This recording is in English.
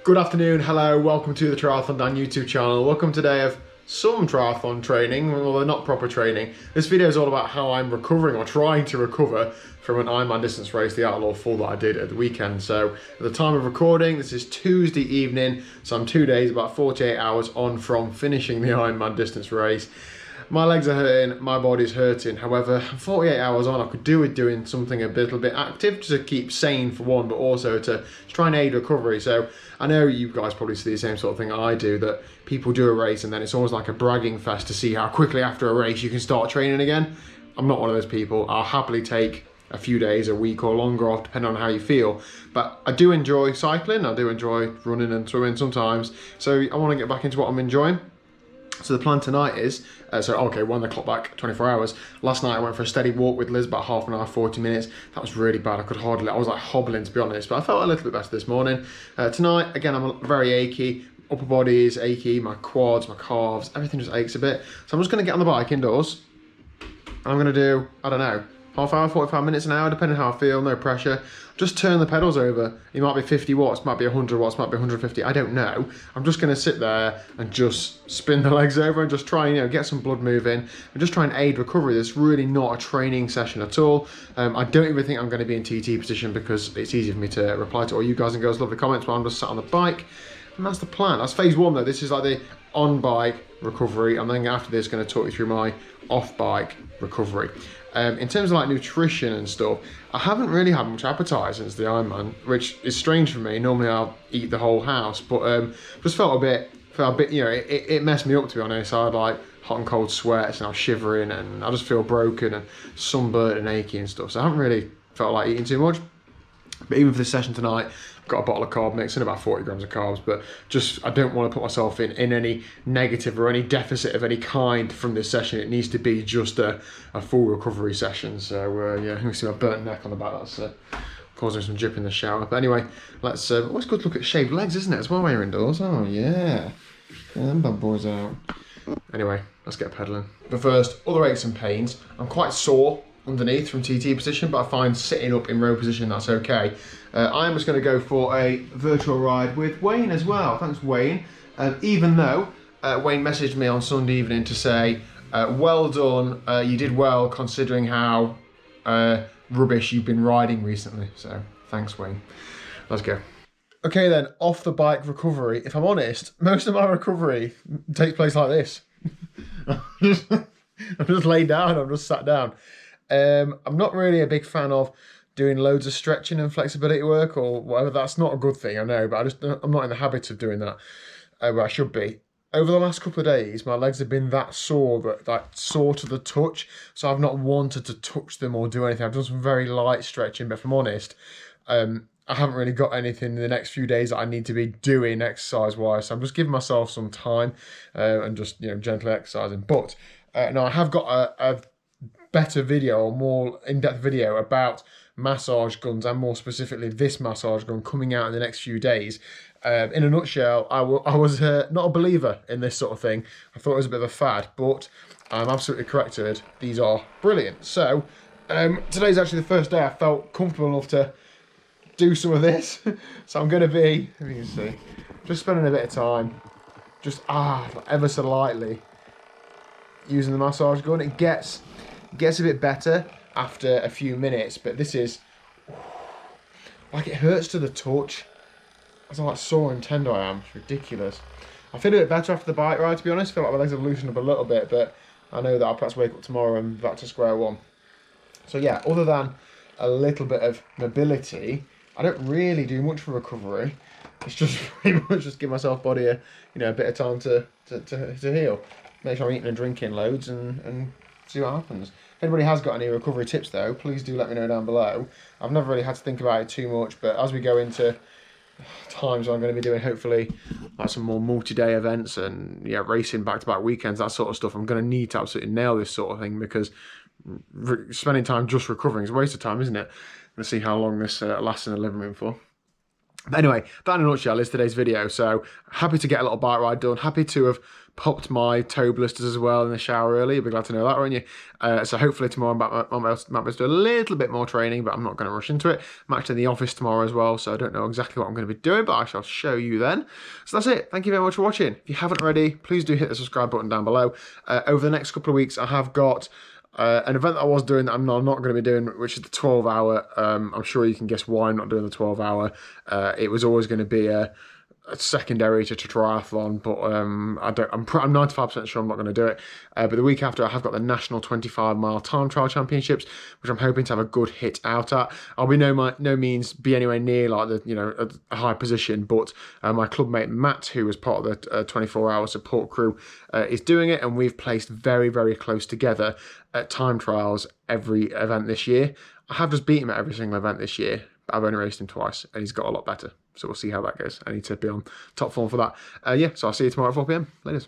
Good afternoon, hello, welcome to the TriathlonDan YouTube channel. Welcome today of some triathlon training, although not proper training. This video is all about how I'm recovering or trying to recover from an Ironman distance race, the Outlaw Full, that I did at the weekend. So at the time of recording, this is Tuesday evening, so I'm 2 days, about 48 hours on from finishing the Ironman distance race. My legs are hurting, my body's hurting. However, 48 hours on, I could do with doing something a little bit active to keep sane for one, but also to try and aid recovery. So I know you guys probably see the same sort of thing I do, that people do a race and then it's almost like a bragging fest to see how quickly after a race you can start training again. I'm not one of those people. I'll happily take a few days, a week or longer off, depending on how you feel. But I do enjoy cycling, I do enjoy running and swimming sometimes. So I want to get back into what I'm enjoying. So the plan tonight is, wind the clock back 24 hours. Last night I went for a steady walk with Liz, about half an hour, 40 minutes. That was really bad, I was like hobbling to be honest, but I felt a little bit better this morning. Tonight, again, I'm very achy, upper body is achy, my quads, my calves, everything just aches a bit. So I'm just gonna get on the bike indoors, and I'm gonna do, I don't know, half hour, 45 minutes, an hour, depending how I feel, no pressure. Just turn the pedals over. It might be 50 watts, might be 100 watts, might be 150, I don't know. I'm just gonna sit there and just spin the legs over and just try and get some blood moving and just try and aid recovery. This is really not a training session at all. I don't even think I'm gonna be in TT position because it's easy for me to reply to all you guys and girls lovely comments while I'm just sat on the bike. And that's the plan. That's phase one though. This is like the on-bike recovery. I'm then after this gonna talk you through my off-bike recovery. In terms of like nutrition and stuff, I haven't really had much appetite since the Ironman, which is strange for me. Normally I'll eat the whole house, but just felt a bit, it messed me up, to be honest. I had like hot and cold sweats and I was shivering and I just feel broken and sunburnt and achy and stuff. So I haven't really felt like eating too much. But even for this session tonight, I've got a bottle of carb mix and about 40 grams of carbs, but just, I don't want to put myself in any negative or any deficit of any kind from this session. It needs to be just a full recovery session. So yeah, you can see my burnt neck on the back. That's causing some drip in the shower. But anyway, let's, always good to look at shaved legs, isn't it, as well when you're indoors? Oh yeah, them bad boys out. Anyway, let's get pedaling. But first, other aches and pains. I'm quite sore underneath from TT position, but I find sitting up in row position, that's okay. I'm just going to go for a virtual ride with Wayne as well. Thanks, Wayne. Even though Wayne messaged me on Sunday evening to say, well done, you did well considering how rubbish you've been riding recently. So thanks, Wayne. Let's go. Okay then, off the bike recovery. If I'm honest, most of my recovery takes place like this. I'm just laid down, I'm just sat down. I'm not really a big fan of doing loads of stretching and flexibility work or whatever. That's not a good thing, I know, but I'm not in the habit of doing that where I should be. Over the last couple of days, my legs have been that sore, sore to the touch, so I've not wanted to touch them or do anything. I've done some very light stretching, but if I'm honest, I haven't really got anything in the next few days that I need to be doing exercise-wise, so I'm just giving myself some time and just, gently exercising. But no, I have got a better video or more in-depth video about massage guns and more specifically this massage gun coming out in the next few days. In a nutshell, I was not a believer in this sort of thing. I thought it was a bit of a fad, but I'm absolutely corrected. These are brilliant. So today's actually the first day I felt comfortable enough to do some of this. So I'm going to be, let me see, just spending a bit of time, just ever so lightly using the massage gun. It gets a bit better after a few minutes, but this is like, it hurts to the touch. That's how like sore and tender I am. It's ridiculous. I feel a bit better after the bike ride, to be honest. I feel like my legs have loosened up a little bit, but I know that I'll perhaps wake up tomorrow and back to square one. So yeah, other than a little bit of mobility, I don't really do much for recovery. It's just pretty much just give myself body a bit of time to heal. Make sure I'm eating and drinking loads and see what happens. If anybody has got any recovery tips though, please do let me know down below. I've never really had to think about it too much, but as we go into times I'm going to be doing hopefully like some more multi-day events and racing back-to-back weekends, that sort of stuff, I'm going to need to absolutely nail this sort of thing, because spending time just recovering is a waste of time, isn't it? I'm going to see how long this lasts in the living room for. But anyway, that in a nutshell is today's video. So happy to get a little bike ride done, happy to have popped my toe blisters as well in the shower early. You'll be glad to know that, won't you? So hopefully tomorrow I might be able to do a little bit more training, but I'm not going to rush into it. I'm actually in the office tomorrow as well, so I don't know exactly what I'm going to be doing, but I shall show you then. So that's it. Thank you very much for watching. If you haven't already, please do hit the subscribe button down below. Over the next couple of weeks, I have got an event that I was doing that I'm not going to be doing, which is the 12-hour. I'm sure you can guess why I'm not doing the 12-hour. It was always going to be a secondary to triathlon, but I'm 95% sure I'm not going to do it. But the week after, I have got the National 25-mile time trial championships, which I'm hoping to have a good hit out at. I'll be no means be anywhere near like a high position, but my club mate Matt, who was part of the 24-hour support crew, is doing it, and we've placed very, very close together at time trials every event this year. I have just beat him at every single event this year. I've only raced him twice, and he's got a lot better. So we'll see how that goes. I need to be on top form for that. Yeah, so I'll see you tomorrow at 4 p.m. Laters.